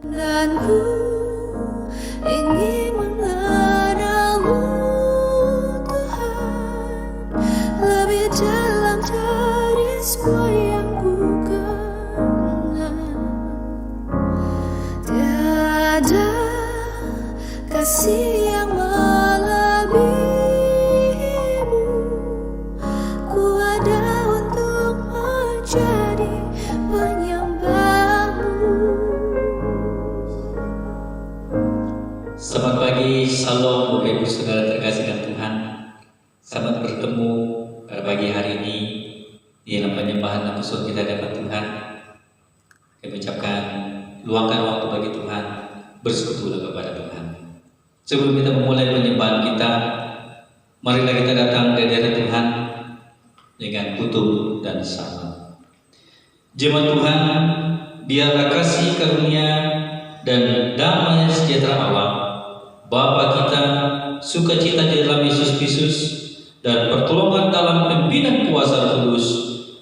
Dan ku ingin mengenalmu Tuhan lebih dalam dari semua yang ku kenal. Tiada kasih yang melebihimu. Ku ada untuk menjadi penyembahmu. Selamat pagi, Shalom Bapak Ibu Saudara terkasih dalam Tuhan. Selamat bertemu pada pagi hari ini di dalam penyembahan dan usul kita dapat Tuhan. Kami ucapkan luangkan waktu bagi Tuhan, bersekutulah kepada Tuhan. Sebelum kita memulai penyembahan kita, marilah kita datang dari hadirat Tuhan dengan kutub dan salam. Jemaat Tuhan, biarlah kasih karunia dan damai sejahtera Allah, Bapa kita, sukacita di dalam Yesus Kristus, dan pertolongan dalam pimpinan kuasa Roh Kudus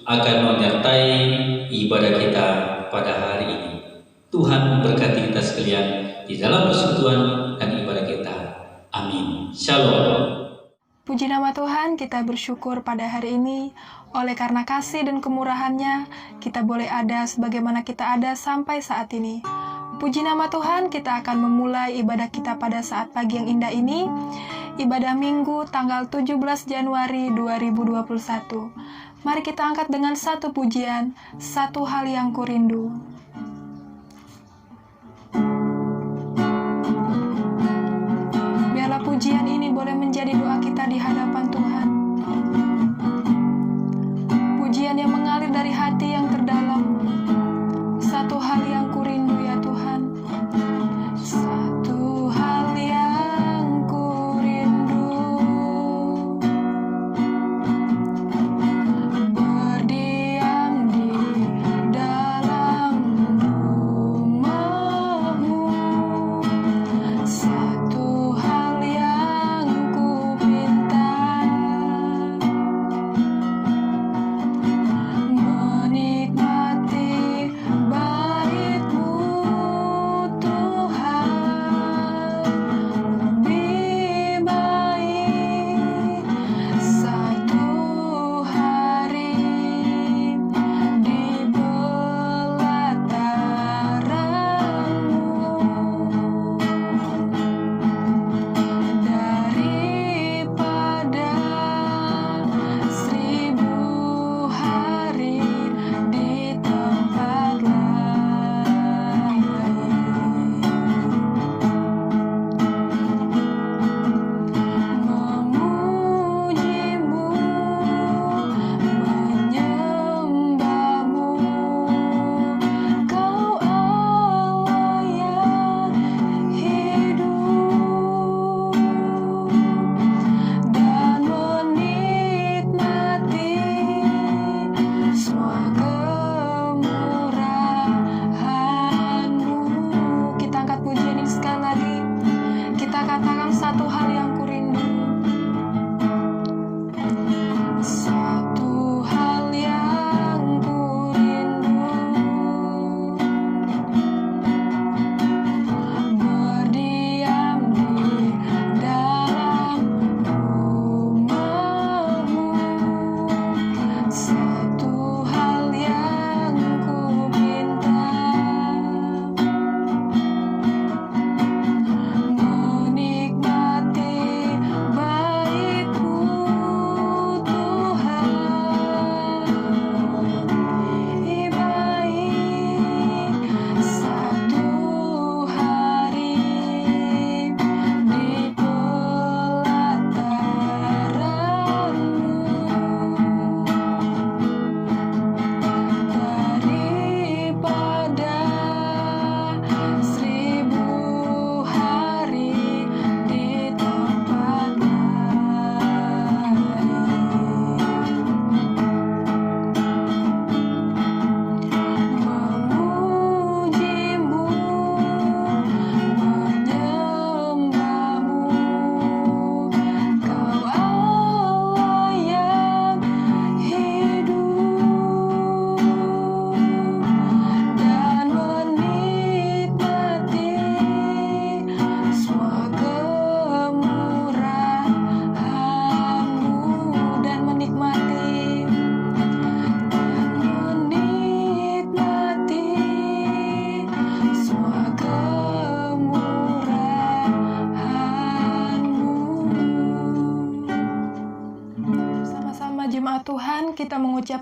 akan menyertai ibadah kita pada hari ini. Tuhan memberkati kita sekalian di dalam persekutuan dan ibadah kita. Amin. Shalom. Puji nama Tuhan, kita bersyukur pada hari ini. Oleh karena kasih dan kemurahan-Nya, kita boleh ada sebagaimana kita ada sampai saat ini. Puji nama Tuhan, kita akan memulai ibadah kita pada saat pagi yang indah ini. Ibadah Minggu tanggal 17 Januari 2021. Mari kita angkat dengan satu pujian, Satu Hal Yang Kurindu. Biarlah pujian ini boleh menjadi doa kita di hadapan Tuhan. Pujian yang mengalir dari hati yang terdalam. Satu hal yang kurindu ya Tuhan. Satu hal yang kurindu, berdiam di dalam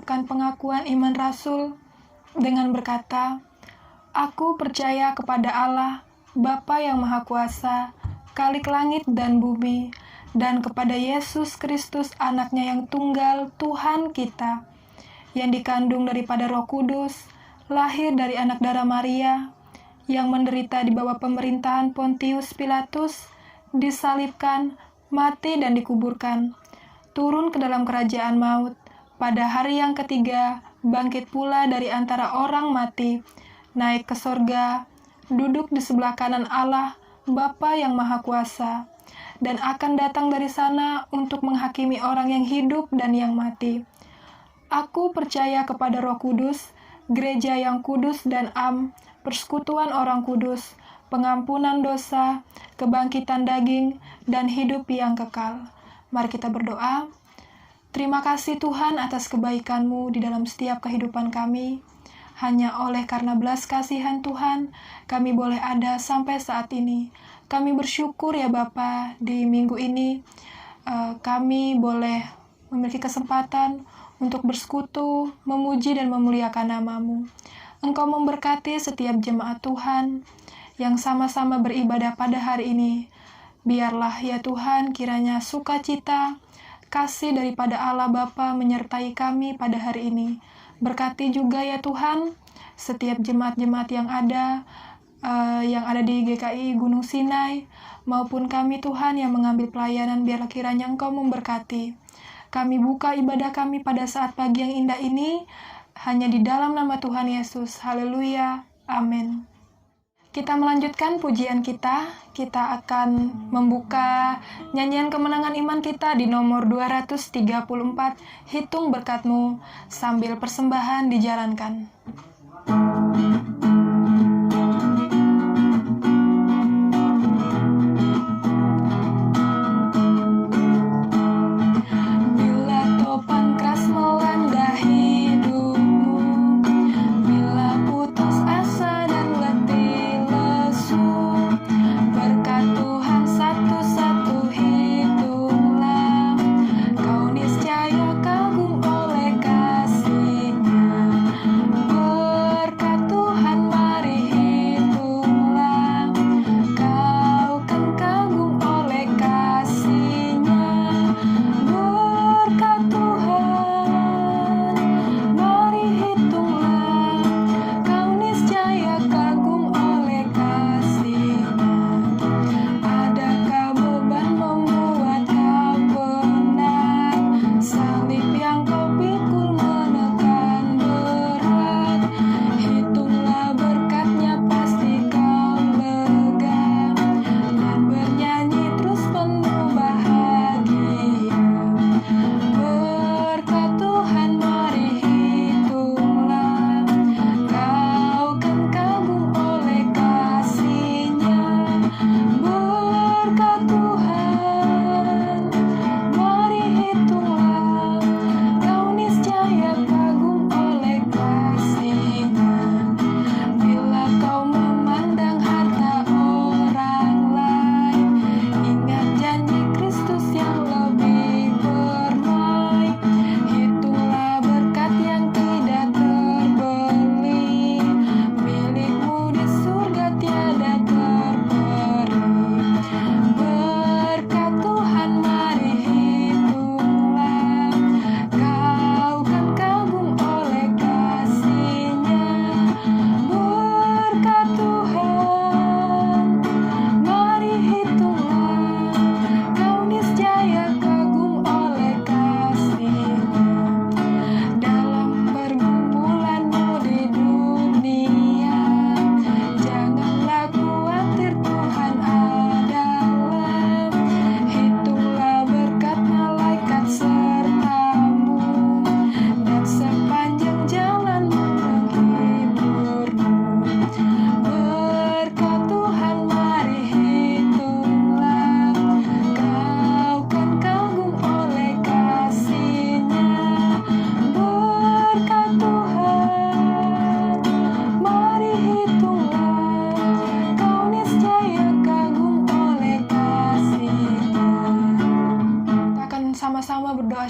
mengucapkan pengakuan iman Rasul dengan berkata, "Aku percaya kepada Allah, Bapa yang Maha Kuasa, Khalik langit dan bumi, dan kepada Yesus Kristus anaknya yang tunggal, Tuhan kita, yang dikandung daripada Roh Kudus, lahir dari anak darah Maria, yang menderita di bawah pemerintahan Pontius Pilatus, disalibkan, mati dan dikuburkan, turun ke dalam kerajaan maut, pada hari yang ketiga bangkit pula dari antara orang mati, naik ke sorga, duduk di sebelah kanan Allah, Bapa yang Maha Kuasa, dan akan datang dari sana untuk menghakimi orang yang hidup dan yang mati. Aku percaya kepada Roh Kudus, gereja yang kudus dan persekutuan orang kudus, pengampunan dosa, kebangkitan daging, dan hidup yang kekal." Mari kita berdoa. Terima kasih Tuhan atas kebaikan-Mu di dalam setiap kehidupan kami. Hanya oleh karena belas kasihan Tuhan, kami boleh ada sampai saat ini. Kami bersyukur ya Bapa, di minggu ini kami boleh memiliki kesempatan untuk bersekutu, memuji dan memuliakan nama-Mu. Engkau memberkati setiap jemaat Tuhan yang sama-sama beribadah pada hari ini. Biarlah ya Tuhan, kiranya sukacita, kasih daripada Allah Bapa menyertai kami pada hari ini. Berkati juga ya Tuhan, setiap jemaat-jemaat yang ada di GKI Gunung Sinai, maupun kami Tuhan yang mengambil pelayanan, biarlah kiranya Engkau memberkati. Kami buka ibadah kami pada saat pagi yang indah ini, hanya di dalam nama Tuhan Yesus. Haleluya. Amin. Kita melanjutkan pujian kita. Kita akan membuka nyanyian kemenangan iman kita di nomor 234, Hitung Berkat-Mu, sambil persembahan dijalankan.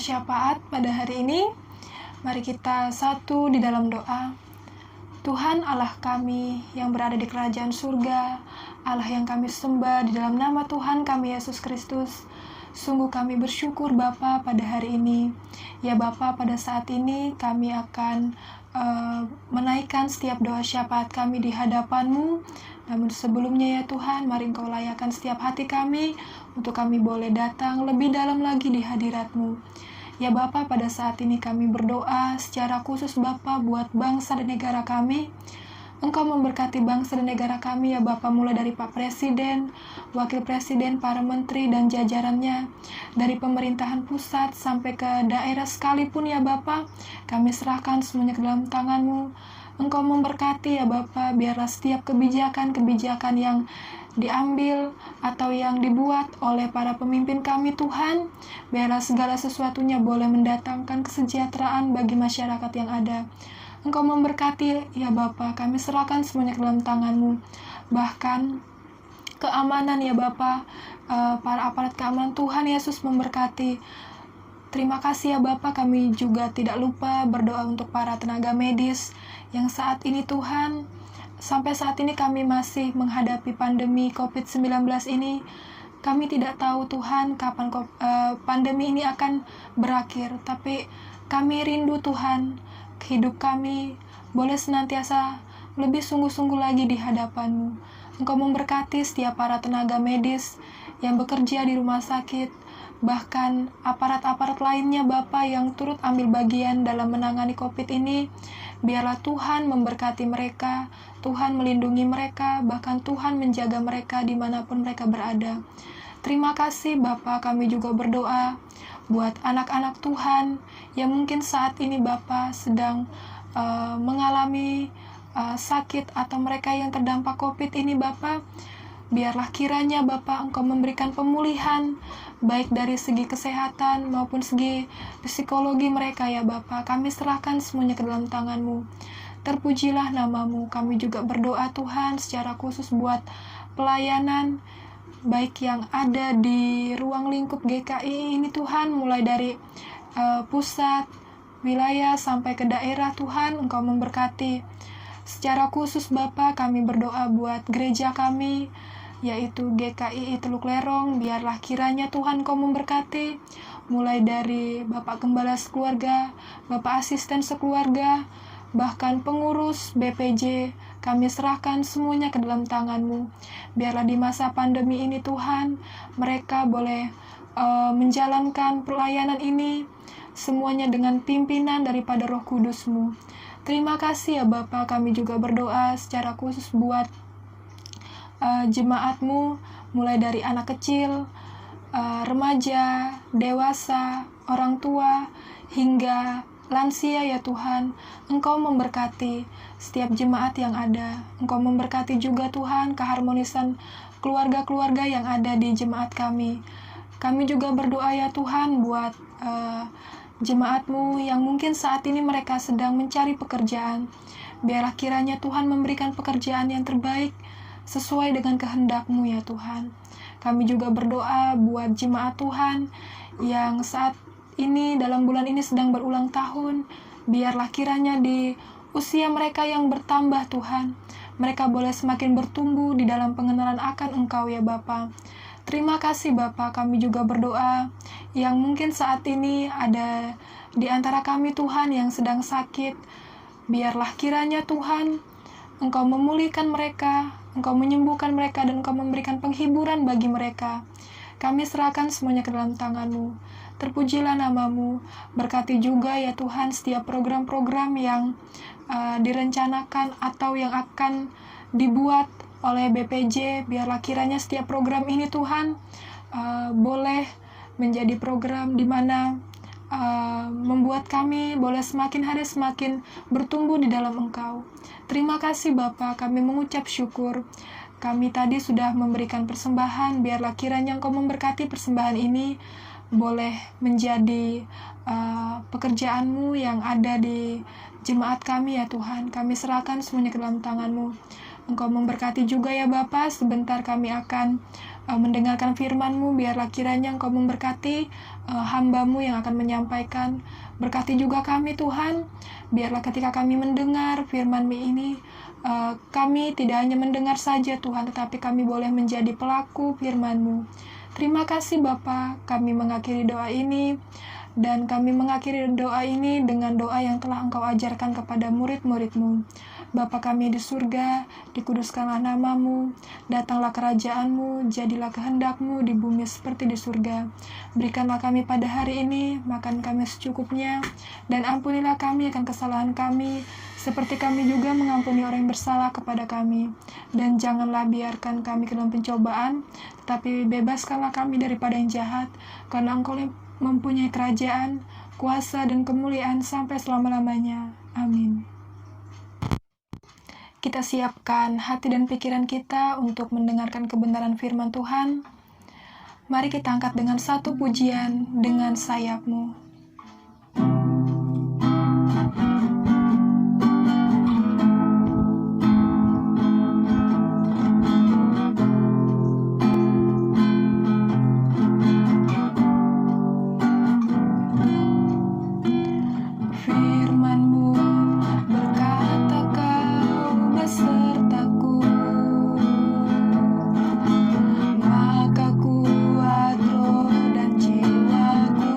Syafaat pada hari ini. Mari kita satu di dalam doa. Tuhan Allah kami yang berada di kerajaan surga, Allah yang kami sembah di dalam nama Tuhan kami Yesus Kristus. Sungguh kami bersyukur Bapa pada hari ini. Ya Bapa, pada saat ini kami akan menaikkan setiap doa syafaat kami di hadapan-Mu. Namun sebelumnya ya Tuhan, mari Engkau layakkan setiap hati kami untuk kami boleh datang lebih dalam lagi di hadirat-Mu. Ya Bapa, pada saat ini kami berdoa secara khusus Bapa buat bangsa dan negara kami. Engkau memberkati bangsa dan negara kami ya Bapa, mulai dari Pak Presiden, Wakil Presiden, para menteri dan jajarannya, dari pemerintahan pusat sampai ke daerah sekalipun ya Bapa, kami serahkan semuanya ke dalam tangan-Mu. Engkau memberkati ya Bapa, biarlah setiap kebijakan-kebijakan yang diambil atau yang dibuat oleh para pemimpin kami Tuhan, biarlah segala sesuatunya boleh mendatangkan kesejahteraan bagi masyarakat yang ada. Engkau memberkati ya Bapa, kami serahkan semuanya ke dalam tangan-Mu. Bahkan keamanan ya Bapa, para aparat keamanan Tuhan Yesus memberkati. Terima kasih ya Bapa, kami juga tidak lupa berdoa untuk para tenaga medis yang saat ini Tuhan, sampai saat ini kami masih menghadapi pandemi COVID-19 ini. Kami tidak tahu Tuhan kapan pandemi ini akan berakhir, tapi kami rindu Tuhan, hidup kami boleh senantiasa lebih sungguh-sungguh lagi di hadapan-Mu. Engkau memberkati setiap para tenaga medis yang bekerja di rumah sakit, bahkan aparat-aparat lainnya Bapa yang turut ambil bagian dalam menangani COVID ini. Biarlah Tuhan memberkati mereka, Tuhan melindungi mereka, bahkan Tuhan menjaga mereka dimanapun mereka berada. Terima kasih Bapa, kami juga berdoa buat anak-anak Tuhan yang mungkin saat ini Bapa sedang mengalami sakit atau mereka yang terdampak COVID ini Bapa. Biarlah kiranya Bapa Engkau memberikan pemulihan baik dari segi kesehatan maupun segi psikologi mereka ya Bapa. Kami serahkan semuanya ke dalam tangan-Mu. Terpujilah nama-Mu. Kami juga berdoa Tuhan secara khusus buat pelayanan baik yang ada di ruang lingkup GKI ini Tuhan, mulai dari pusat, wilayah sampai ke daerah Tuhan. Engkau memberkati. Secara khusus Bapa, kami berdoa buat gereja kami, yaitu GKI Teluk Lerong. Biarlah kiranya Tuhan Kau memberkati, mulai dari Bapak Gembala sekeluarga, Bapak Asisten sekeluarga, bahkan pengurus BPJ, kami serahkan semuanya ke dalam tangan-Mu. Biarlah di masa pandemi ini Tuhan, mereka boleh menjalankan pelayanan ini semuanya dengan pimpinan daripada Roh Kudus-Mu. Terima kasih ya Bapa, kami juga berdoa secara khusus buat jemaat-Mu, mulai dari anak kecil, remaja, dewasa, orang tua, hingga lansia ya Tuhan. Engkau memberkati setiap jemaat yang ada. Engkau memberkati juga Tuhan keharmonisan keluarga-keluarga yang ada di jemaat kami. Kami juga berdoa ya Tuhan buat jemaat-Mu yang mungkin saat ini mereka sedang mencari pekerjaan. Biarlah kiranya Tuhan memberikan pekerjaan yang terbaik sesuai dengan kehendak-Mu ya Tuhan. Kami juga berdoa buat jemaat Tuhan yang saat ini dalam bulan ini sedang berulang tahun. Biarlah kiranya di usia mereka yang bertambah Tuhan, mereka boleh semakin bertumbuh di dalam pengenalan akan Engkau ya Bapa. Terima kasih Bapa, kami juga berdoa yang mungkin saat ini ada di antara kami Tuhan yang sedang sakit. Biarlah kiranya Tuhan Engkau memulihkan mereka, Engkau menyembuhkan mereka, dan Engkau memberikan penghiburan bagi mereka. Kami serahkan semuanya ke dalam tangan-Mu. Terpujilah nama-Mu. Berkati juga ya Tuhan setiap program-program yang direncanakan atau yang akan dibuat oleh BPJ. Biarlah kiranya setiap program ini Tuhan boleh menjadi program di mana membuat kami boleh semakin hari semakin bertumbuh di dalam Engkau. Terima kasih Bapa, kami mengucap syukur. Kami tadi sudah memberikan persembahan, biarlah kiranya Engkau memberkati persembahan ini boleh menjadi pekerjaan-Mu yang ada di jemaat kami ya Tuhan. Kami serahkan semuanya ke dalam tangan-Mu. Engkau memberkati juga ya Bapa, sebentar kami akan mendengarkan firman-Mu. Biarlah kiranya Engkau memberkati hamba-Mu yang akan menyampaikan Berkati juga kami Tuhan, biarlah ketika kami mendengar firman-Mu ini, kami tidak hanya mendengar saja Tuhan, tetapi kami boleh menjadi pelaku firman-Mu. Terima kasih Bapa, kami mengakhiri doa ini, dan kami mengakhiri doa ini dengan doa yang telah Engkau ajarkan kepada murid-murid-Mu. Bapa kami di surga, dikuduskanlah nama-Mu, datanglah kerajaan-Mu, jadilah kehendak-Mu di bumi seperti di surga. Berikanlah kami pada hari ini makan kami secukupnya, dan ampunilah kami akan kesalahan kami, seperti kami juga mengampuni orang yang bersalah kepada kami. Dan janganlah biarkan kami ke dalam pencobaan, tetapi bebaskanlah kami daripada yang jahat, karena Engkau mempunyai kerajaan, kuasa, dan kemuliaan sampai selama-lamanya. Amin. Kita siapkan hati dan pikiran kita untuk mendengarkan kebenaran firman Tuhan. Mari kita angkat dengan satu pujian dengan sayap-Mu. Firman-Mu berkata Kau besertaku, maka kuat roh dan jiwaku.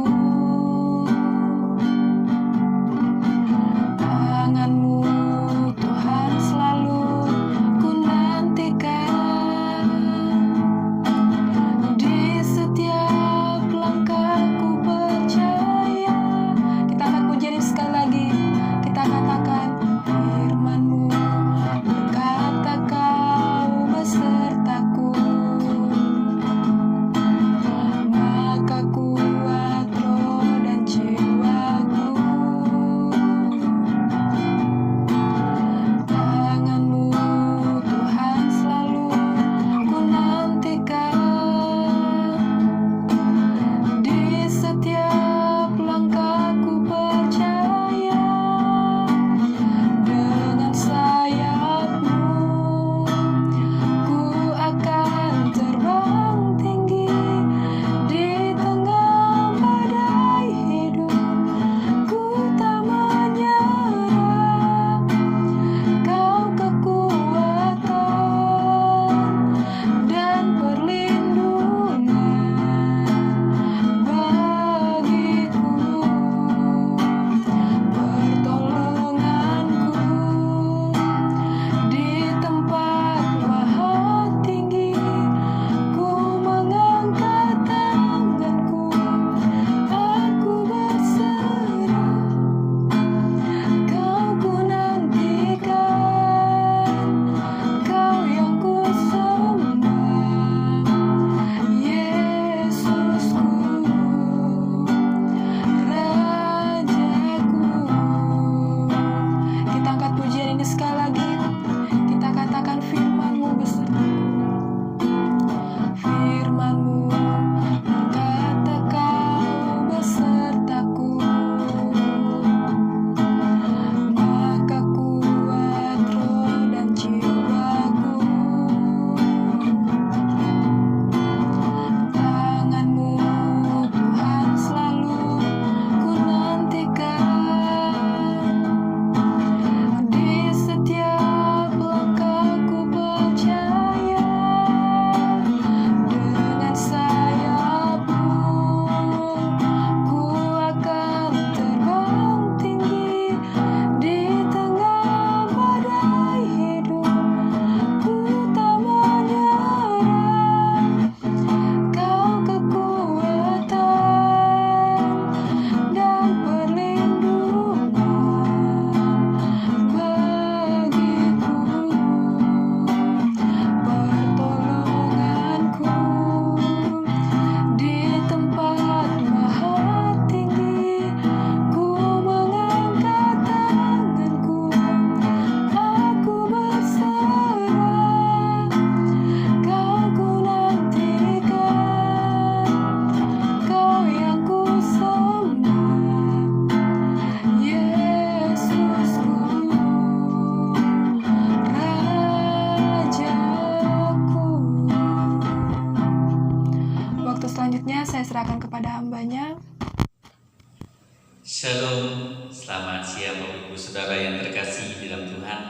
Shalom, selamat siang Bapak Ibu Saudara yang terkasih di dalam Tuhan.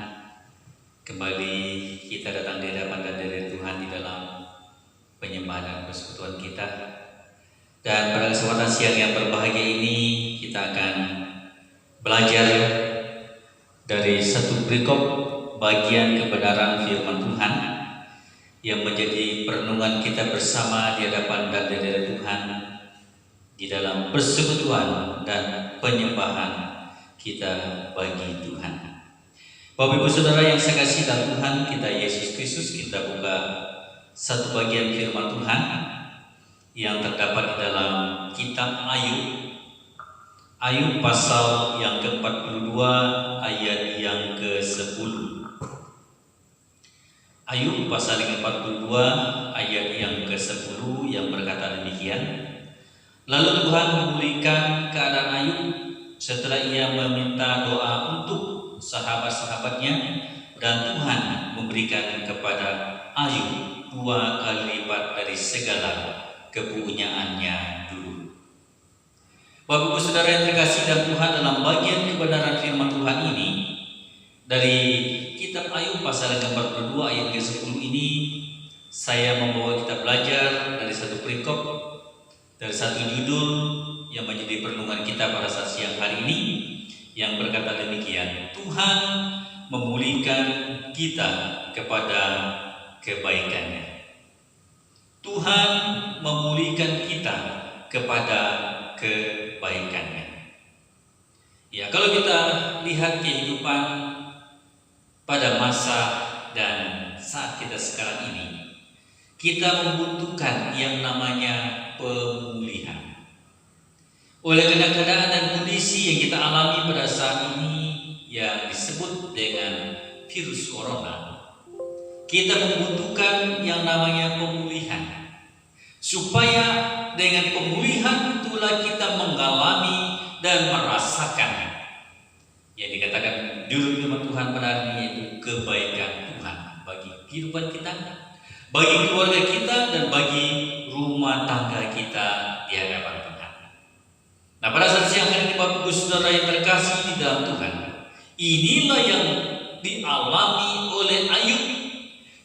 Kembali kita datang di hadapan dan dari Tuhan di dalam penyembahan dan persekutuan kita. Dan pada kesempatan siang yang berbahagia ini kita akan belajar dari satu perikop bagian kebenaran firman Tuhan yang menjadi perenungan kita bersama di hadapan dan dari Tuhan di dalam persekutuan dan penyembahan kita bagi Tuhan. Bapak Ibu Saudara yang saya kasih dalam Tuhan kita Yesus Kristus, kita buka satu bagian firman Tuhan yang terdapat di dalam kitab Ayub pasal yang ke-42 ayat yang ke-10. Ayub pasal yang ke-42 ayat yang ke-10 yang berkata demikian. Lalu Tuhan memulihkan keadaan Ayub setelah ia meminta doa untuk sahabat-sahabatnya, dan Tuhan memberikan kepada Ayub 2 kali lipat dari segala kepunyaannya dulu. Bapak Ibu Saudara yang terkasih dalam Tuhan, dalam bagian kebenaran firman Tuhan ini dari kitab Ayub pasal yang ke-42 ayat ke-10 ini, saya membawa kita belajar dari satu perikop, dari satu judul yang menjadi perenungan kita pada saat siang hari ini, yang berkata demikian: Tuhan memulihkan kita kepada kebaikannya. Tuhan memulihkan kita kepada kebaikannya. Ya, kalau kita lihat kehidupan pada masa dan saat kita sekarang ini, kita membutuhkan yang namanya pemulihan. Oleh keadaan dan kondisi yang kita alami pada saat ini yang disebut dengan virus corona, kita membutuhkan yang namanya pemulihan. Supaya dengan pemulihan itulah kita mengalami dan merasakan yang dikatakan judul firman Tuhan pada hari ini, yaitu kebaikan Tuhan bagi kehidupan kita, bagi keluarga kita, dan bagi rumah tangga kita di hadapan Tuhan. Nah, pada saat siang hari ini Bapak Ibu Saudara yang terkasih di dalam Tuhan, inilah yang dialami oleh Ayub,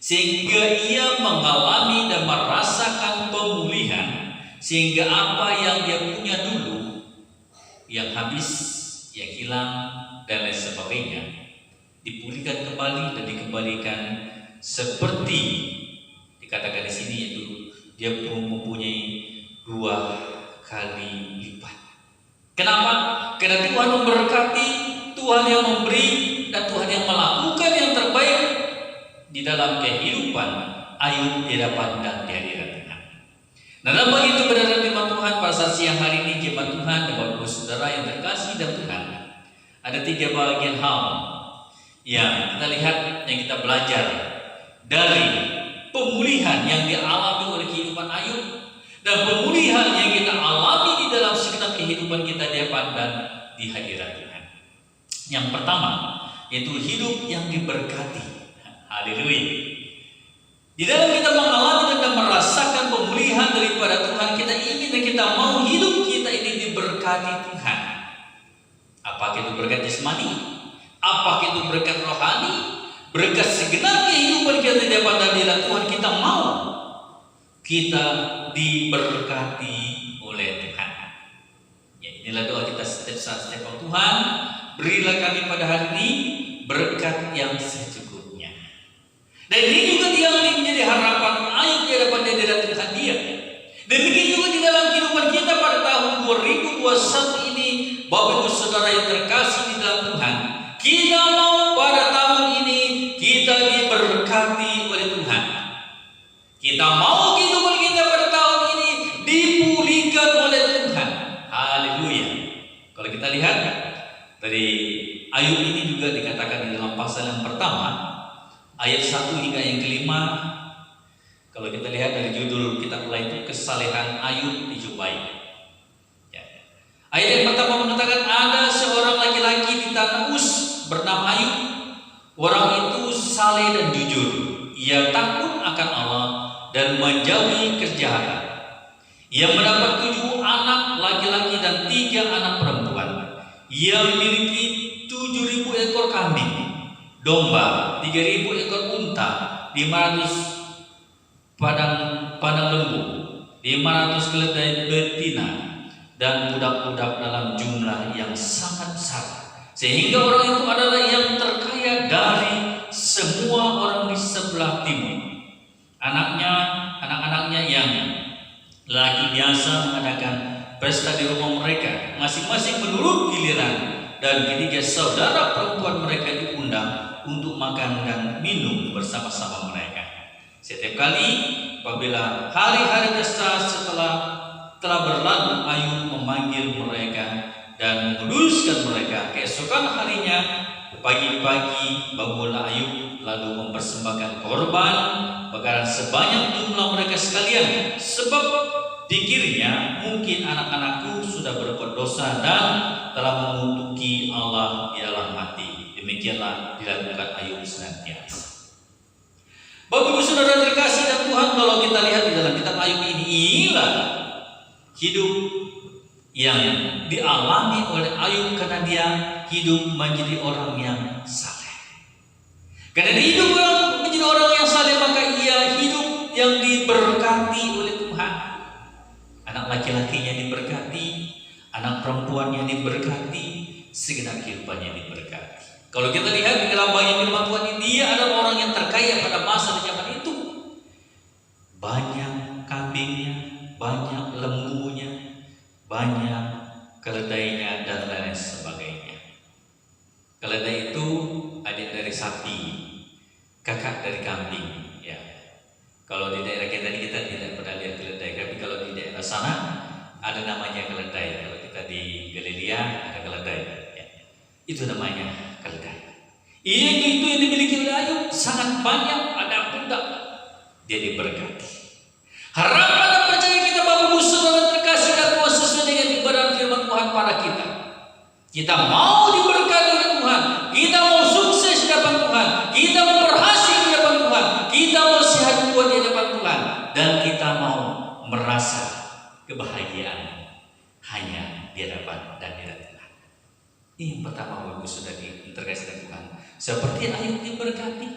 sehingga ia mengalami dan merasakan pemulihan, sehingga apa yang dia punya dulu, yang habis, yang hilang, dan lain sebagainya, dipulihkan kembali dan dikembalikan seperti dikatakan di sini, yaitu dia mempunyai 2 kali lipat. Kenapa? Karena Tuhan memberkati, Tuhan yang memberi, dan Tuhan yang melakukan yang terbaik di dalam kehidupan Ayub di hadapan dan di hadirat Tuhan. Nah, dalam bagian kebenaran firman Tuhan pada saat siang hari ini, jemaat Tuhan dan Bapak Ibu Saudara yang terkasih dalam Tuhan, ada 3 bagian hal yang kita lihat, yang kita belajar dari pemulihan yang dialami oleh kehidupan Ayub dan pemulihan yang kita alami di dalam segenap kehidupan kita di hadapan dan di hadirat Tuhan. Yang pertama, yaitu hidup yang diberkati. Haleluya. Di dalam kita mengalami dan merasakan pemulihan daripada Tuhan, kita ingin dan kita mau hidup kita ini diberkati Tuhan. Apakah itu berkat jasmani, apakah itu berkat rohani, berkat segenap kehidupan kita di hadapan dan di hadirat Tuhan, kita mau kita diberkati oleh Tuhan. Ya, inilah doa kita setiap saat, setiap waktu. Tuhan, berilah kami pada hari ini berkat yang secukupnya. Dan ini juga yang menjadi harapan Ayub di hadapan dan di hadirat Tuhan dia. Demikian juga di dalam kehidupan kita pada tahun 2021 ini, Bapak Ibu Saudara yang terkasih di dalam Tuhan, kita mau pada tahun ini kita diberkati oleh Tuhan. Kita mau kehidupan kita pada tahun ini dipulihkan oleh Tuhan. Haleluya. Kalau kita lihat dari Ayub ini juga dikatakan di dalam pasal yang pertama ayat 1 hingga yang ke-5. Kalau kita lihat dari judul kitab itu, kesalehan Ayub dijumpai. Ya. Ayat yang pertama mengatakan, ada seorang laki-laki di tanah Uz bernama Ayub. Orang itu saleh dan jujur. Ia takut akan Allah dan menjauhi kejahatan. Ia mendapat 7 anak laki-laki dan 3 anak perempuan. Dia memiliki 7.000 ekor kambing, domba, 3.000 ekor unta, 500 padang lembu, 500 keledai betina, dan budak-budak dalam jumlah yang sangat besar. Sehingga orang itu adalah yang terkaya dari semua orang di sebelah timur. Anak-anaknya yang lagi biasa mengadakan pesta di rumah mereka, masing-masing menurut giliran, dan ketiga saudara perempuan mereka diundang untuk makan dan minum bersama-sama mereka. Setiap kali apabila hari-hari pesta telah berlalu, Ayub memanggil mereka dan menguduskan mereka. Keesokan harinya pagi-pagi bangunlah Ayub lalu mempersembahkan korban bakaran sebanyak jumlah mereka sekalian, sebab pikirnya mungkin anak-anakku sudah berbuat dosa dan telah mengutuki Allah di dalam hati. Demikianlah dilakukan Ayub senantiasa. Bapak Ibu Saudara terkasih dan Tuhan, kalau kita lihat di dalam kitab Ayub ini, inilah hidup yang dialami oleh Ayub karena dia hidup menjadi orang yang saleh. Karena dia hidup menjadi orang yang saleh, maka ia hidup yang diberkati oleh Tuhan. Anak laki-lakinya diberkati, anak perempuannya diberkati, segenap kehidupannya diberkati. Kalau kita lihat di dalam bagian firman Tuhan ini, dia adalah orang yang terkaya pada masa di zaman itu. Banyak kambingnya, banyak lembunya, banyak keledainya, dan lain sebagainya. Keledai itu adik dari sapi, kakak dari kambing. Ya. Kalau di daerah kita tidak pernah lihat keledai, tapi kalau di daerah sana ada namanya keledai. Kalau kita di Galilea ada keledai. Ya. Itu namanya keledai. Itu yang dimiliki oleh Ayub, sangat banyak, ada budak. Dia diberkati. Harapan dan percaya kita Bapak Ibu Saudara terkasih dan Tuhan, sesuai dengan kebenaran firman Tuhan pada kita. Kita mau diberkati oleh Tuhan, kita mau sukses di hadapan Tuhan, kita mau berhasil di hadapan Tuhan, kita mau sehat kuat di hadapan Tuhan, dan kita mau merasa kebahagiaan hanya di hadapan dan di hadapan Tuhan. Ini yang pertama Bapak Ibu Saudara terkasih dan Tuhan. Seperti Ayub diberkati,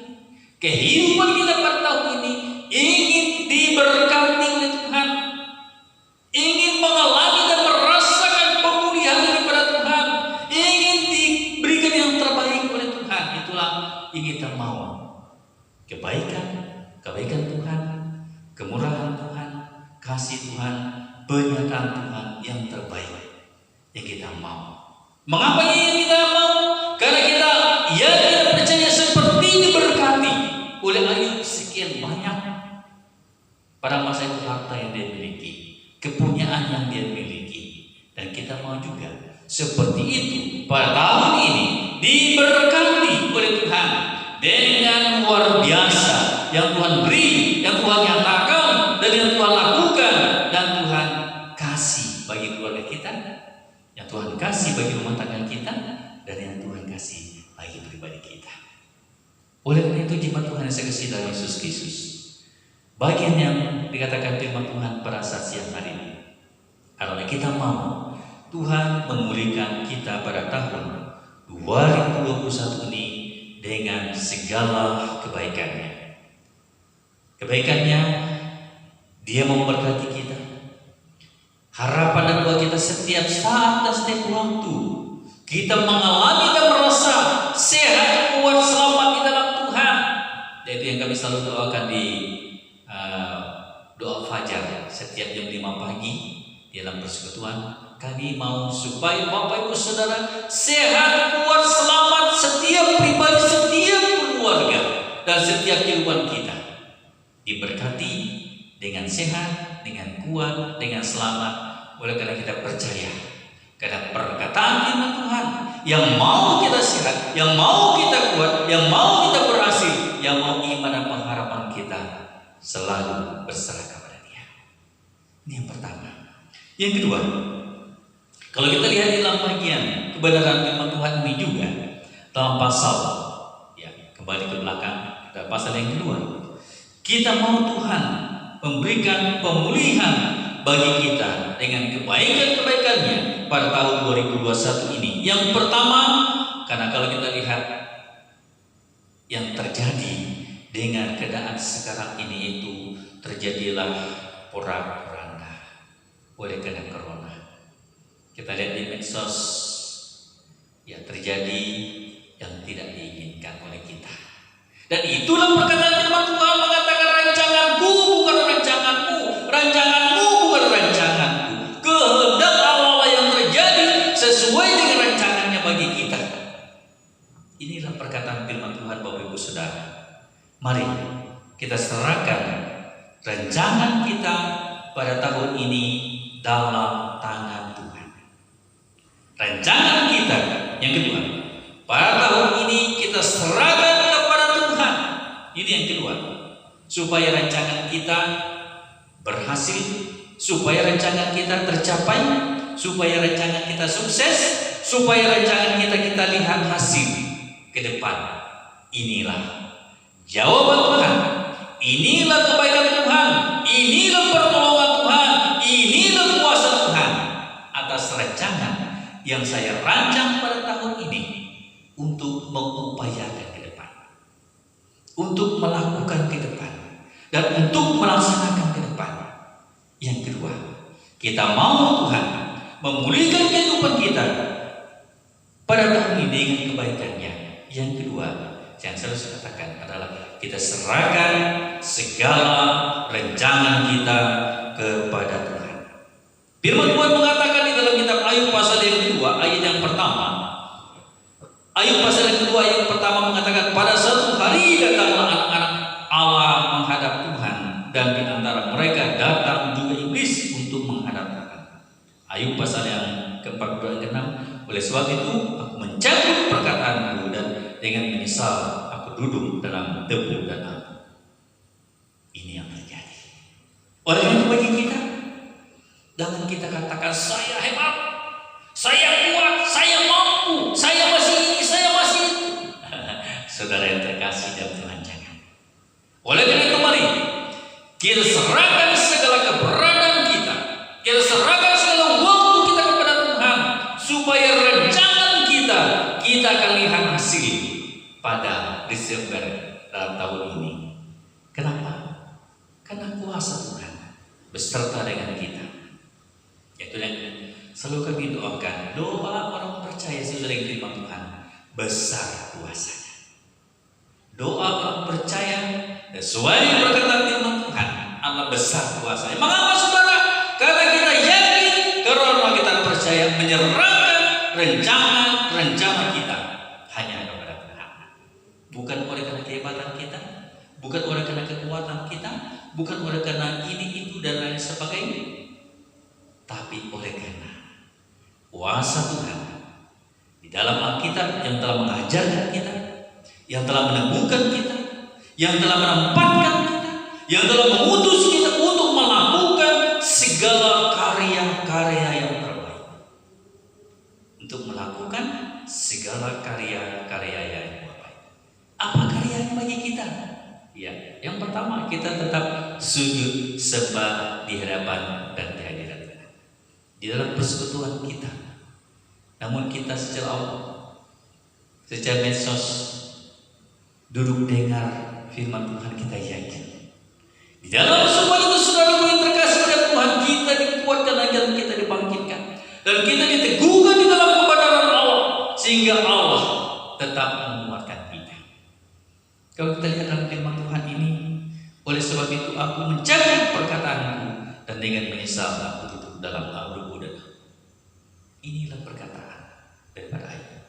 kehidupan kita pada tahun ini ingin diberkati oleh Tuhan, ingin mengalami dan merasakan pemulihan daripada Tuhan, ingin diberikan yang terbaik oleh Tuhan. Itulah yang kita mau. Kebaikan Tuhan, kemurahan Tuhan, kasih Tuhan, penyataan Tuhan yang terbaik yang kita mau. Mengapa yang kita mau? Karena kita percaya seperti diberkati oleh Ayub sekian banyak. Pada masa itu harta yang dia miliki, kepunyaan yang dia miliki, dan kita mau juga seperti itu pada tahun ini diberkati oleh Tuhan dengan luar biasa yang Tuhan beri, yang Tuhan nyatakan, dan yang Tuhan lakukan, dan Tuhan kasih bagi keluarga kita, yang Tuhan kasih bagi rumah tangga kita, dan yang Tuhan kasih bagi pribadi kita. Oleh karena itu jemaat Tuhan yang saya kasih dalam Yesus Kristus, bagian yang dikatakan firman Tuhan pada saat siang hari ini, kalau kita mau Tuhan memulihkan kita pada tahun 2021 ini dengan segala kebaikannya. Kebaikannya, Dia memberkati kita. Harapan dan doa kita setiap saat dan setiap waktu, kita mengalami dan merasa sehat, kuat, selamat di dalam Tuhan. Itu yang kami selalu doakan di doa fajar setiap jam 5 pagi dalam persekutuan. Kami mau supaya Bapak Ibu Saudara sehat, kuat, selamat, setiap pribadi, setiap keluarga, dan setiap kehidupan kita diberkati dengan sehat, dengan kuat, dengan selamat. Oleh karena kita percaya karena perkataan firman Tuhan yang mau kita sehat, yang mau kita kuat, yang mau kita berhasil, yang mau iman dan pengharapan kita selalu berserah kepada Dia. Ini yang pertama. Yang kedua, kalau kita lihat di dalam bagian kebenaran firman Tuhan ini juga dalam pasal, ya kembali ke belakang, ada pasal yang kedua. Kita mau Tuhan memberikan pemulihan bagi kita dengan kebaikan-kebaikannya pada tahun 2021 ini. Yang pertama, karena kalau kita lihat yang terjadi dengan keadaan sekarang ini itu terjadilah porak-poranda oleh karena corona. Kita lihat di medsos yang terjadi yang tidak diinginkan oleh kita. Dan itulah perkataan firman Tuhan mengatakan, rancanganku bukan rancanganmu, rancanganmu bukan rancanganku. Kehendak Allah yang terjadi sesuai dengan rancangannya bagi kita. Inilah perkataan firman Tuhan, Bapak Ibu Saudara. Mari kita serahkan rancangan kita pada tahun ini dalam tangan Tuhan. Rancangan kita yang kedua, pada tahun ini kita serahkan kepada Tuhan. Ini yang kedua, supaya rancangan kita berhasil, supaya rancangan kita tercapai, supaya rancangan kita sukses, supaya rancangan kita lihat hasil ke depan. Inilah jawaban Tuhan, inilah kebaikan Tuhan, inilah pertolongan Tuhan, inilah kuasa Tuhan atas rancangan yang saya rancang pada tahun ini untuk mengupayakan ke depan, untuk melakukan ke depan, dan untuk melaksanakan ke depan. Yang kedua, kita mau Tuhan memulihkan kehidupan kita pada tahun ini dengan kebaikannya. Yang kedua, yang saya harus katakan adalah kita serahkan segala rancangan kita kepada Tuhan. Firman Tuhan mengatakan di dalam kitab Ayub pasal yang kedua, ayat yang pertama. Ayub pasal yang kedua, ayat yang pertama mengatakan, pada suatu hari datanglah anak-anak Allah menghadap Tuhan, dan di antara mereka datang juga iblis untuk menghadap Tuhan. Ayub pasal yang keempat dan keenam. Oleh sebab itu aku mencabut perkataanku, dan dengan menyesal aku duduk dalam debu dan abu. Ini yang terjadi. Oleh itu bagi kita, jangan kita katakan saya hebat, saya kuat, saya mampu, saya masih ini, saya masih itu. Saudara yang terkasih dalam Tuhan, jangan. Oleh karena itu mari kita serahkan segala keberadaan kita, kita serahkan segala waktu kita kepada Tuhan, supaya rancangan kita akan lihat hasil pada Desember dalam tahun ini. Kenapa? Karena kuasa Tuhan beserta dengan kita. Itu yang selalu kami doakan. Doa orang percaya saudara yang terima Tuhan, besar kuasanya. Doa orang percaya sesuai perkataan firman Tuhan, Allah besar kuasanya. Mengapa saudara? Karena kita yakin, karena kita percaya menyerahkan rencana kita hanya kepada Tuhan. Bukan oleh karena kehebatan kita, bukan oleh karena kekuatan kita, bukan oleh karena ini itu dan lain sebagainya, tapi oleh karena kuasa Tuhan di dalam Alkitab yang telah mengajarkan kita, yang telah meneguhkan kita, yang telah menempatkan kita, yang telah mengutus kita untuk melakukan segala karya-karya yang terbaik, untuk melakukan segala karya-karya yang terbaik. Apa karyanya bagi kita? Ya, yang pertama kita tetap sujud sembah di hadapan dan di hadirat Tuhan, di dalam persekutuan kita. Namun kita secara Allah, secara medsos, duduk dengar firman Tuhan, kita yakin di dalam semua itu saudara yang terkasih oleh Tuhan, kita dikuatkan dan kita dibangkitkan, dan kita diteguhkan di dalam kebenaran Allah, sehingga Allah tetap menguatkan kita. Kalau kita lihat dalam firman Tuhan ini, oleh sebab itu aku mencabut perkataanku, dan dengan menyesal aku duduk dalam debu dan abu. Inilah perkataan daripada Ayub.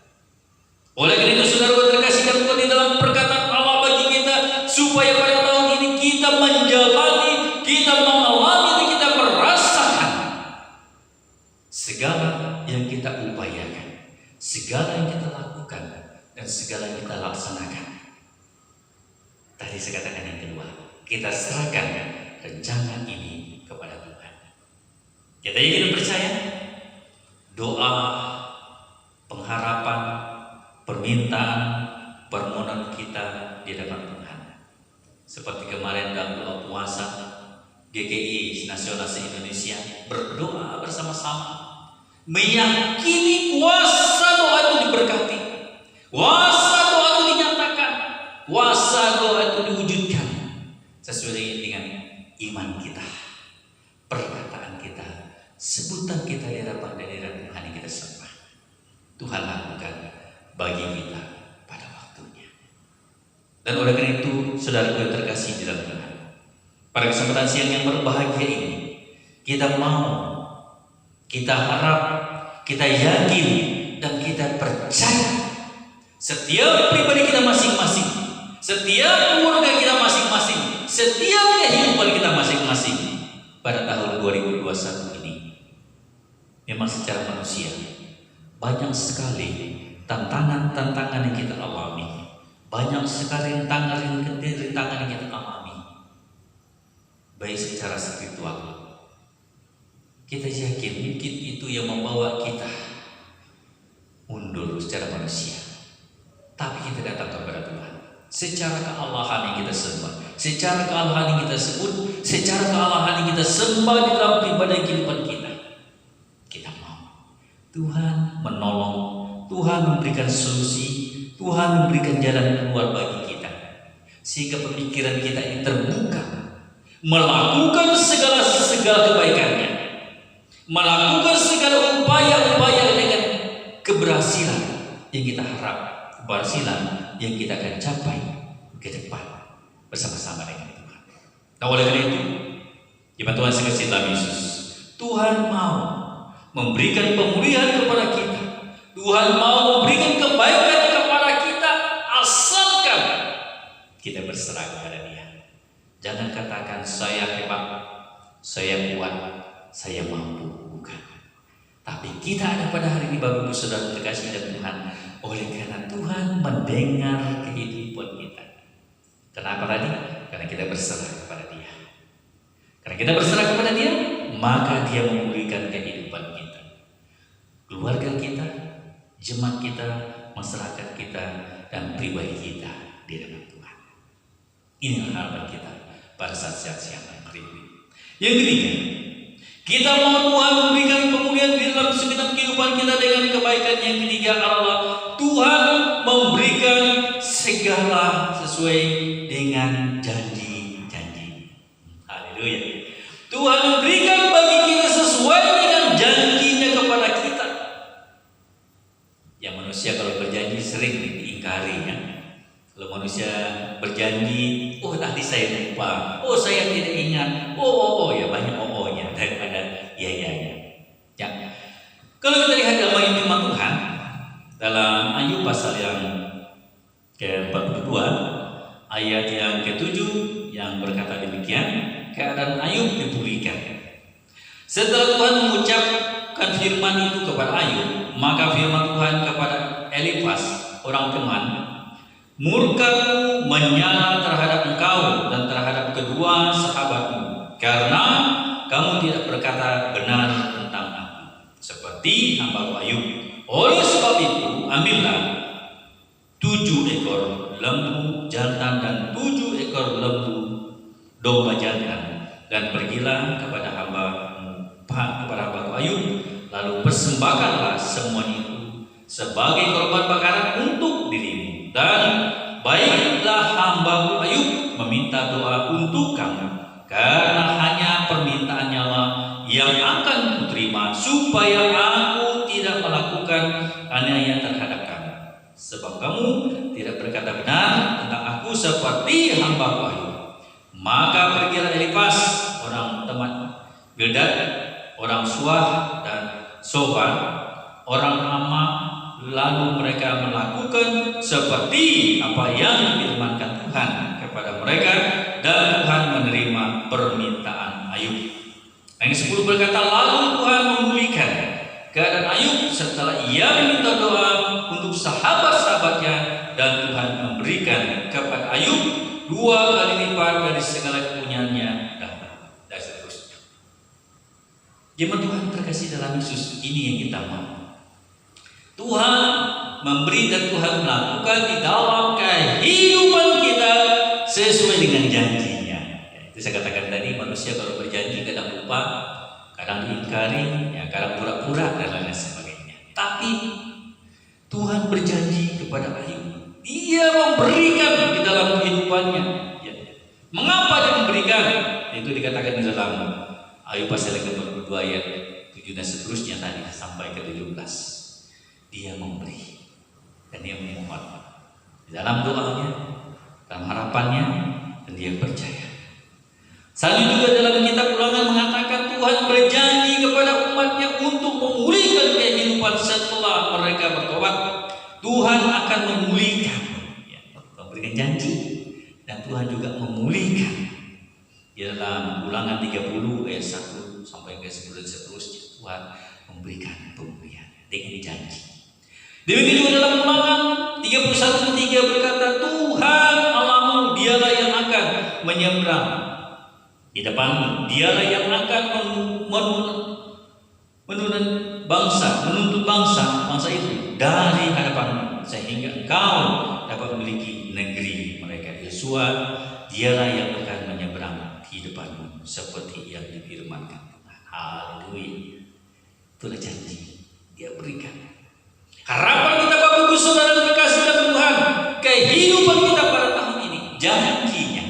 Oleh karena itu saudara terkasih Tuhan, di dalam perkataan Allah bagi kita, supaya pada tahun ini kita menjalani, kita mengalami, dan kita merasakan segala yang kita upayakan, segala yang kita lakukan, dan segala yang kita laksanakan. Tadi saya katakan yang kedua, kita serahkan rencana ini kepada Tuhan. Kita ingin percaya, doa, pengharapan, permintaan, permohonan kita di hadapan Tuhan. Seperti kemarin dalam doa puasa, GKI Nasional se-Indonesia berdoa bersama-sama, meyakini kuasa doa itu diberkati, kuasa doa itu dinyatakan, kuasa doa itu diwujudkan sesuai dengan iman kita, perkataan kita, sebutan kita di hadapan Tuhan yang kita sembah. Tuhan lakukan bagi kita pada waktunya. Dan oleh karena itu, saudaraku yang terkasih di dalam Tuhan, pada kesempatan siang yang berbahagia ini, kita mau, kita harap, kita yakin, dan kita percaya setiap pribadi kita masing-masing, setiap keluarga kita masing-masing, setiap kehidupan kita masing-masing pada tahun 2021 ini, memang secara manusia banyak sekali tantangan-tantangan yang kita alami, banyak sekali rintangan yang kita alami, baik secara spiritual. Kita yakin mungkin itu yang membawa kita mundur secara manusia, tapi kita datang kepada Tuhan secara kealahan yang kita sembah, secara kealahan yang kita sebut, secara kealahan yang kita sembah di dalam pribadi kehidupan kita. Kita mau Tuhan menolong, Tuhan memberikan solusi, Tuhan memberikan jalan keluar bagi kita, sehingga pemikiran kita ini terbuka melakukan segala kebaikannya, melakukan segala upaya-upaya dengan keberhasilan yang kita harap, keberhasilan yang kita akan capai ke depan bersama-sama dengan Tuhan. Nah, oleh karena itu, jemaat Tuhan sekalian dalam Yesus, Tuhan mau memberikan pemulihan kepada kita, Tuhan mau memberikan kebaikan kepada kita, asalkan kita berserah kepada Dia. Jangan katakan saya hebat, saya kuat, saya mampu, bukan. Tapi kita ada pada hari ini, Bapak Ibu Saudara terkasih dan Tuhan, oleh karena Tuhan mendengar kehidupan kita. Kenapa tadi? Karena kita berserah kepada Dia. Karena kita berserah kepada Dia, maka Dia memulihkan kehidupan kita, keluarga kita, jemaat kita, masyarakat kita, dan pribadi kita di dalam Tuhan. Ini harapan kita pada saat siang hari ini. Yang ketiga, kita mau Tuhan memberikan pemulihan di dalam segenap kehidupan kita dengan kebaikan. Yang ketiga adalah Tuhan memberikan segala sesuai dengan janji-janji. Haleluya. Tuhan memberikan bagi kita sesuai dengan janjinya kepada kita. Yang manusia kalau berjanji sering diingkari, ya. Kalau manusia berjanji, oh nanti saya lupa, oh saya tidak ingat, oh ya banyak oh-nya daripada ya. Kalau kita lihat dalam firman Tuhan dalam Ayub pasal yang ke-42 ayat yang ke-7 yang berkata demikian, keadaan Ayub dipulihkan. Setelah Tuhan mengucapkan firman itu kepada Ayub, maka firman Tuhan kepada Elifas orang teman, murkaku menyala terhadap engkau dan terhadap kedua sahabatmu, karena kamu tidak berkata benar tentang aku, seperti hamba Ayub. Oleh sebab itu, ambillah 7 ekor lembu jantan dan 7 ekor lembu domba jantan, dan pergilah kepada hamba Ayub, lalu persembahkanlah semuanya itu sebagai korban bakaran untuk dirimu. Dan baiklah hamba Ayub meminta doa untuk kamu, karena hanya permintaannya lah yang akan kuterima, supaya aku tidak melakukan aniaya terhadap kamu, sebab kamu tidak berkata benar tentang aku seperti hamba Ayub. Maka pergilah Elifas orang teman, Bildad orang Suah, dan Soban orang Ramah, lalu mereka melakukan seperti apa yang difirmankan Tuhan kepada mereka, dan Tuhan menerima permintaan Ayub. Yang 10 berkata, lalu Tuhan memulihkan keadaan Ayub setelah ia meminta doa untuk sahabat-sahabatnya, dan Tuhan memberikan kepada Ayub 2 kali lipat dari segala kepunyaannya, dan seterusnya. Jemaat Tuhan terkasih dalam Yesus, ini yang kita mau. Tuhan memberi dan Tuhan melakukan di dalam kehidupan kita sesuai dengan janjinya. Itu saya katakan tadi, manusia kalau berjanji kadang lupa, kadang diingkari, ya kadang pura-pura dan lain sebagainya. Tapi Tuhan berjanji kepada Ayub, Dia memberikan di dalam kehidupannya. Ya. Mengapa Dia memberikan? Itu dikatakan di dalam Ayub pasal yang ke-42 ayat 7 dan seterusnya tadi sampai ke 17. Dia memberi dan Dia memohon di dalam doanya, dalam harapannya, dan Dia percaya. Selalu juga dalam kitab Ulangan mengatakan Tuhan berjanji kepada umatnya untuk memulihkan kehidupan setelah mereka bertobat. Tuhan akan memulihkan, ya, memberikan janji, dan Tuhan juga memulihkan. Di dalam Ulangan 30 ayat 1 sampai ke 10 dan seterusnya, Tuhan memberikan pemulihan dengan janji. Demikian juga dalam Ulangan 31:3 berkata, Tuhan Allahmu dialah yang akan menyeberang di depanmu, dialah yang akan menuntut bangsa itu dari hadapanmu, sehingga engkau dapat memiliki negeri mereka. Yosua, dialah yang akan menyeberang di depanmu seperti yang difirmankan Tuhan. Haleluya. Itulah janji Dia berikan. Harapan kita Bapak Ibu Saudara dikasihkan Tuhan, kehidupan kita pada tahun ini, janjinya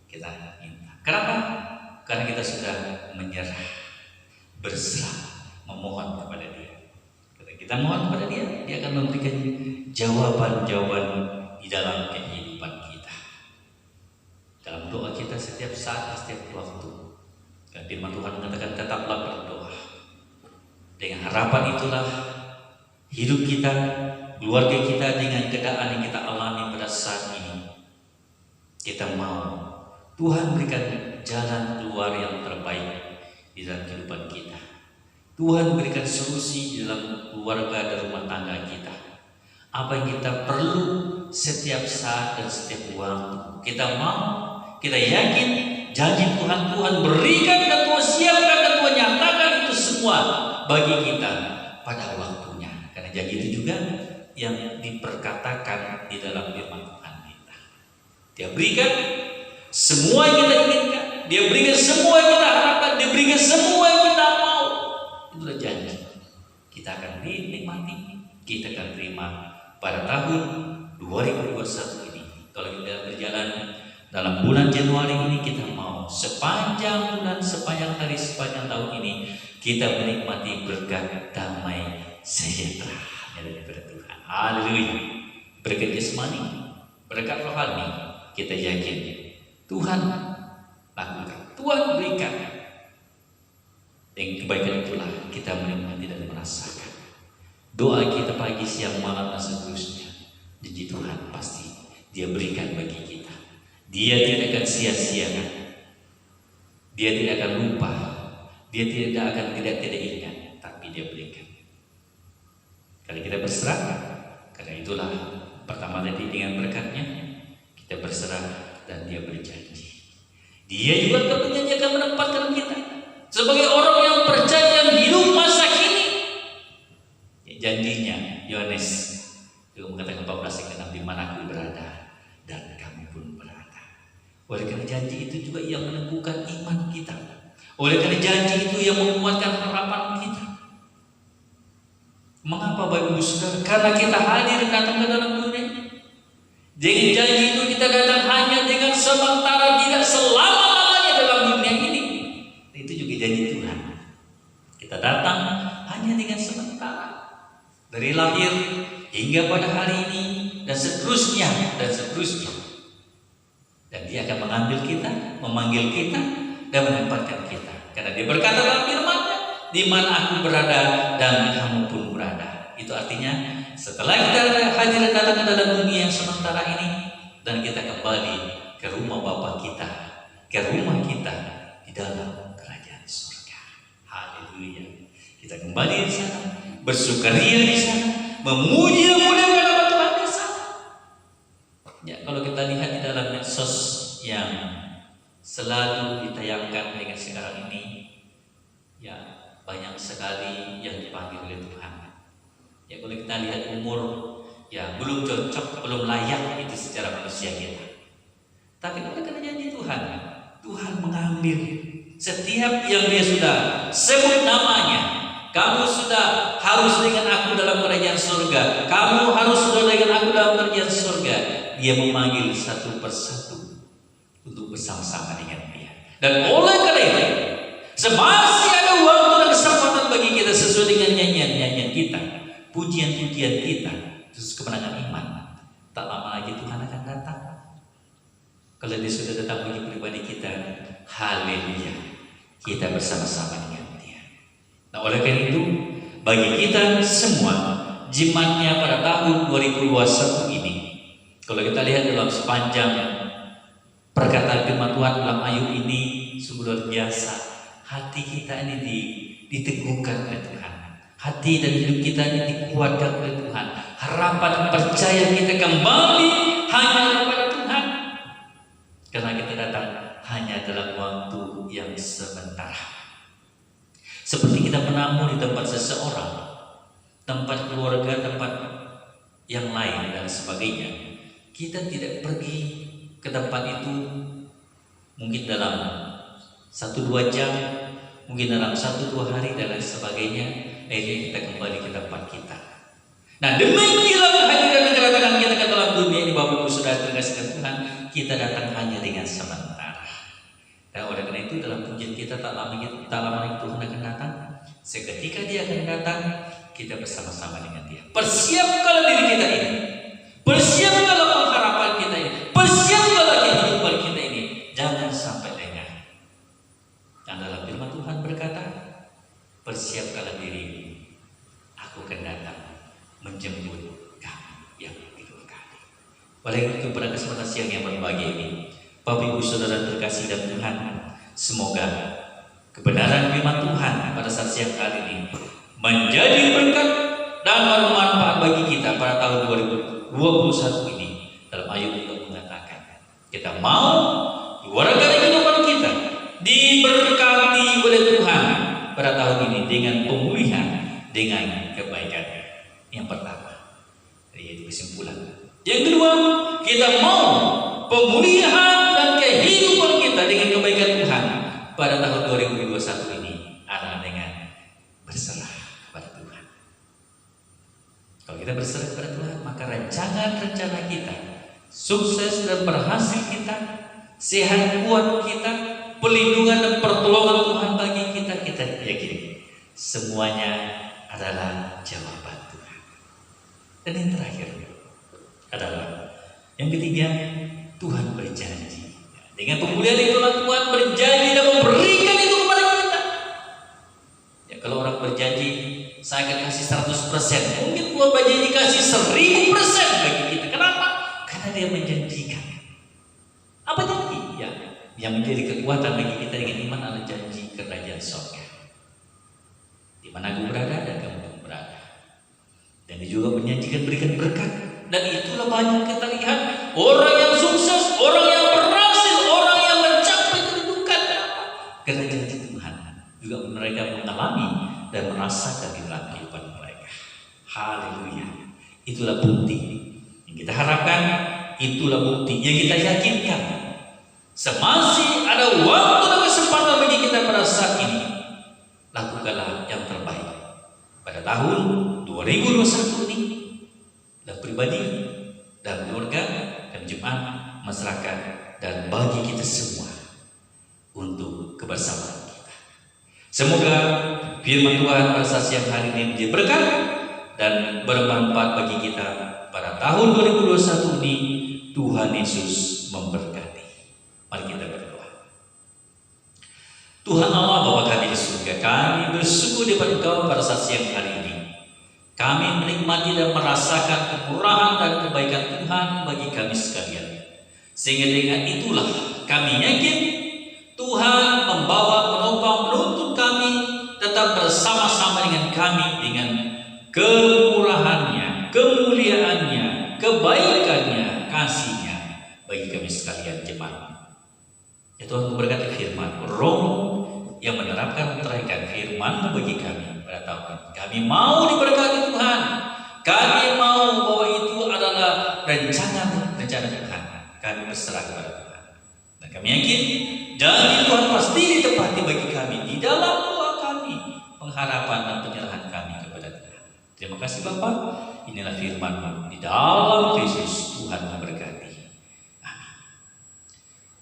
kita minta. Kenapa? Karena kita sudah menyerah, berserah, memohon kepada Dia. Ketika kita mohon kepada Dia, Dia akan memberikan jawaban-jawaban di dalam kehidupan kita. Dalam doa kita setiap saat, setiap waktu. Dan firman Tuhan mengatakan tetaplah berdoa. Dengan harapan itulah hidup kita, keluarga kita dengan keadaan yang kita alami pada saat ini. Kita mau Tuhan berikan jalan keluar yang terbaik di dalam kehidupan kita. Tuhan berikan solusi di dalam keluarga dan rumah tangga kita. Apa yang kita perlu setiap saat dan setiap waktu. Kita mau, kita yakin janji Tuhan berikan dan Tuhan siapkan dan Tuhan nyatakan itu semua bagi kita pada waktunya. Karena janji itu juga yang diperkatakan di dalam firman Tuhan kita. Dia berikan semua yang kita inginkan, Dia berikan semua yang kita harapkan, Dia berikan semua yang kita mau. Itulah janji. Kita akan dinikmati, kita akan terima pada tahun 2021 ini. Kalau kita berjalan dalam bulan Januari ini, kita mau sepanjang bulan, sepanjang hari, sepanjang tahun ini kita menikmati berkat damai sejahtera daripada Tuhan. Haleluya. Berkat jasmani, berkat rohani, kita yakin Tuhan lakukan, Tuhan berikan. Dengan kebaikan itulah kita menikmati dan merasakan. Doa kita pagi, siang, malam, dan seterusnya, janji Tuhan pasti Dia berikan bagi kita. Dia tidak akan sia-siakan, Dia tidak akan lupa, Dia tidak akan tidak ingat, tapi Dia berikan. Kalau kita berserah, karena itulah pertama tadi dengan berkatnya kita berserah dan Dia berjanji. Dia juga akan berjanji akan menempatkan kita sebagai orang yang percaya yang hidup masa kini. Ya, janjinya Yohanes juga mengatakan 14:6, di mana aku berada dan kamu pun berada. Oleh karena janji itu juga yang meneguhkan iman kita. Oleh karena janji itu yang menguatkan harapan kita. Mengapa Bapak Ibu Saudara? Karena kita hadir datang ke dalam dunia. Dengan janji itu kita datang hanya dengan sementara, tidak selama-lamanya dalam dunia ini. Itu juga janji Tuhan. Kita datang hanya dengan sementara, dari lahir hingga pada hari ini dan seterusnya dan seterusnya. Dan Dia akan mengambil kita, memanggil kita, dan menempatkan kita. Karena Dia berkata dalam firman-Nya, di mana aku berada dan kamu pun berada. Itu artinya setelah kita hadir datang ke dalam dunia yang sementara ini, dan kita kembali ke rumah Bapa kita, ke rumah kita di dalam kerajaan surga. Haleluya. Kita kembali di sana, bersukaria di sana, memuji dan memuliakan nama Tuhan di sana. Ya, kalau kita lihat di dalam medsos yang selalu ditayangkan dengan sekarang ini, ya banyak sekali yang dipanggil oleh Tuhan. Ya, kalau kita lihat umur, ya belum cocok, belum layak itu secara manusia kita. Tapi kalau kita janji Tuhan, Tuhan mengambil mengambil setiap yang dia sudah sebut namanya. Kamu sudah harus dengan aku dalam kerajaan surga. Kamu harus sudah dengan aku dalam kerajaan surga. Dia memanggil satu persatu untuk bersama-sama dengan dia. Dan oleh karena itu, semasih ada waktu dan kesempatan bagi kita sesuai dengan nyanyian-nyanyian kita, pujian-pujian kita, terus kemenangan iman. Tak lama lagi Tuhan akan datang. Kalau dia sudah datang bagi pribadi kita, haleluya, kita bersama-sama dengan dia. Nah, oleh karena itu, bagi kita semua, jimatnya pada tahun 2021 ini, kalau kita lihat dalam sepanjang perkataan firman Tuhan dalam Ayub ini, sungguh luar biasa. Hati kita ini diteguhkan oleh Tuhan. Hati dan hidup kita ini dikuatkan oleh Tuhan. Harapan dan percaya kita kembali hanya kepada Tuhan. Karena kita datang hanya dalam waktu yang sementara. Seperti kita menamu di tempat seseorang, tempat keluarga, tempat yang lain dan sebagainya. Kita tidak pergi ke tempat itu mungkin dalam 1-2 jam, mungkin dalam 1-2 hari dan lain sebagainya. Akhirnya kita kembali ke tempat kita. Nah, demikianlah kehadiran dan kedatangan kita ke dalam dunia ini, Bapak Ibu Saudara terkasih Tuhan. Kita datang hanya dengan sementara. Dan oleh karena itu dalam pujian kita tak lama lagi Tuhan akan datang. Seketika Dia akan datang, kita bersama-sama dengan Dia. Persiapkanlah diri kita ini. Persiapkanlah pengharapan kita ini. Persiapkanlah kehidupan kita ini. Jangan sampai lengah. Dan dalam firman Tuhan berkata, persiapkanlah diri. Aku akan datang menjemput kamu yang kedua kali. Oleh itu pada kesempatan siang yang berbahagia ini, Bapak Ibu Saudara terkasih dan Tuhan, semoga kebenaran firman Tuhan pada saat siang kali ini menjadi berkat dan bermanfaat bagi kita pada tahun 2021 ini. Dalam Ayub itu mengatakan, kita mau keluarga kehidupan kita diberkati oleh Tuhan pada tahun ini dengan pemulihan, dengan kebaikan. Yang pertama, yaitu kesimpulan. Yang kedua, kita mau pemulihan dan kehidupan kita dengan kebaikan Tuhan pada tahun 2021 ini adalah dengan berserah kepada Tuhan. Kalau kita berserah kepada Tuhan, maka rencana-rencana kita, sukses dan berhasil kita, sehat kuat kita, pelindungan dan pertolongan Tuhan bagi kita, kita yakini semuanya adalah jawaban Tuhan. Dan yang terakhir adalah yang ketiga, Tuhan berjanji. Dengan pemulihan itu Tuhan berjanji dan memberikan itu kepada kita. Ya, kalau orang berjanji, saya akan kasih 100%, mungkin Tuhan berjanji kasih 1000% bagi kita. Kenapa? Karena Dia menjanjikan. Apa janji? Ya, yang menjadi kekuatan bagi kita dengan iman adalah janji kerajaan surga. Di mana aku berada dan kamu pun berada. Dan Dia juga menjanjikan berikan berkat. Dan itulah banyak kita lihat orang yang sukses, orang yang berhasil, orang yang mencapai kedudukan. Karena janji Tuhan juga mereka mengalami dan merasakan di dalam kehidupan mereka. Haleluya. Itulah bukti yang kita harapkan, itulah bukti yang kita yakinkan. Semasih ada waktu dan kesempatan bagi kita pada saat ini, lakukanlah yang terbaik pada tahun 2021 ini. Dan pribadi, dan keluarga, dan jemaat, masyarakat, dan bagi kita semua untuk kebersamaan kita. Semoga firman Tuhan pada saat siang hari ini menjadi berkat dan bermanfaat bagi kita pada tahun 2021 ini. Tuhan Yesus memberkati. Mari kita berdoa. Tuhan Allah Bapa kami di surga, kami bersyukur di hadapan Engkau pada saat siang hari ini. Kami menikmati dan merasakan kemurahan dan kebaikan Tuhan bagi kami sekalian. Sehingga dengan itulah kami yakin Tuhan membawa, menopang, menuntun kami tetap bersama-sama dengan kami dengan kemurahannya, kemuliaannya, kebaikannya, kasihnya bagi kami sekalian jemaat. Ya Tuhan memberkati firman Roh yang menerapkan menerangkan firman bagi kami pada tahun ini. Kami mau diberkati Tuhan. Kami mau bahwa itu adalah rencana Tuhan. Kami berserah kepada Tuhan. Dan kami yakin Janji Tuhan pasti ditepati bagi kami di dalam doa kami, pengharapan dan penyerahan kami kepada Tuhan. Terima kasih Bapa. Inilah firman-Mu di dalam Kristus. Tuhan memberkati. Amin.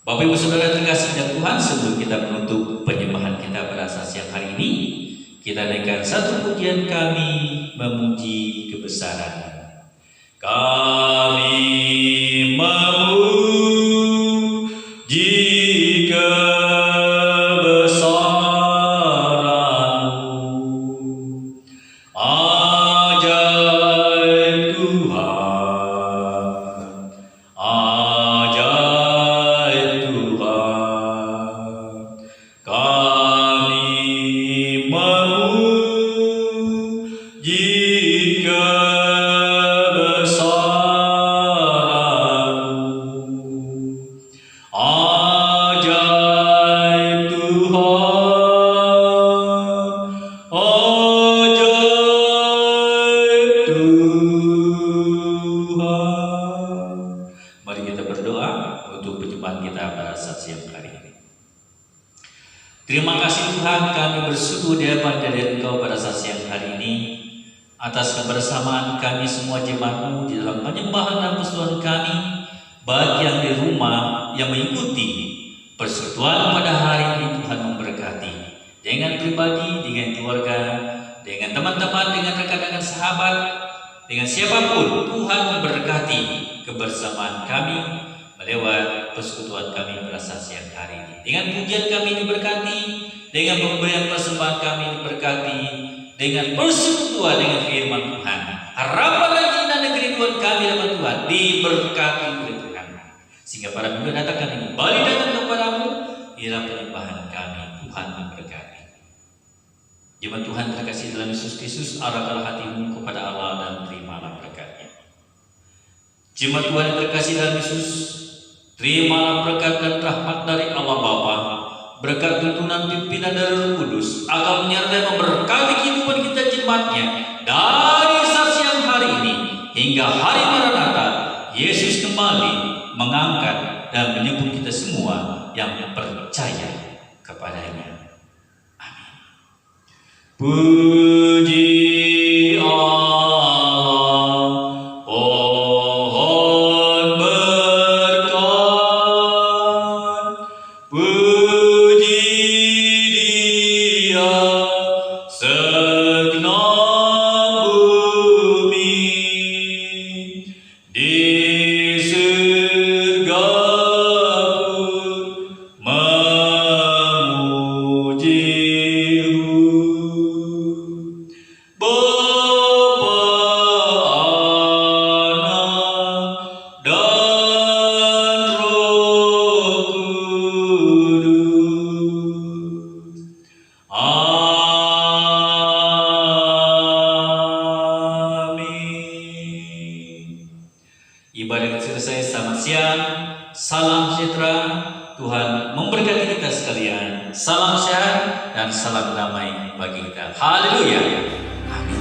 Bapak Ibu Saudara terkasih dan Tuhan, sebelum kita menutup penyembahan kita pada saat siang hari ini, kita naikkan satu pujian kami memuji kebesaran. Kami memuji kebesaran-Mu, ajaib Tuhan, ajaib Tuhan. Kami memuji Mari kita berdoa untuk perjumpaan kita pada saat siang hari ini. Terima kasih Tuhan, kami bersyukur di hadapan Engkau pada saat siang hari ini atas kebersamaan kami semua jemaat-Mu di dalam penyembahan dan persekutuan kami, bagi yang di rumah yang mengikuti persekutuan pada hari ini. Tuhan memberkati dengan pribadi, dengan keluarga, dengan teman-teman, dengan rekan-rekan sahabat, dengan siapapun. Tuhan memberkati kebersamaan kami melewat persekutuan kami pada saat siang hari ini. Dengan pujian kami diberkati, dengan pemberian persembahan kami diberkati, dengan persekutuan dengan firman Tuhan. Harapan dan cinta negeri Tuhan kami dalam Tuhan diberkati oleh Tuhan, sehingga pada minggu datang kami kembali datang kepadamu di dalam penyembahan kami. Tuhan memberkati. Jemaat Tuhan terkasih dalam Yesus Kristus, arahkanlah hatimu kepada Allah dan terimalah berkatnya. Jemaat Tuhan yang terkasih dalam Yesus, terimalah berkat dan rahmat dari Allah Bapa, berkat tuntunan pimpinan dari Roh Kudus akan menyertai memberkati kehidupan kita jemaatnya dari saat siang hari ini hingga hari Maranatha. Yesus kembali mengangkat dan menyebut kita semua yang percaya kepadanya. Amin. Puji Allah, pohon berkat. Puji Dia segenap bumi, di surga pun memuji-Mu. Bapa, Anak, dan Roh Kudus. Amin. Ibadah selesai. Selamat siang, salam sejahtera. Tuhan memberkati kita sekalian. Salam sehat dan salam damai bagi kita. Haleluya. Amin.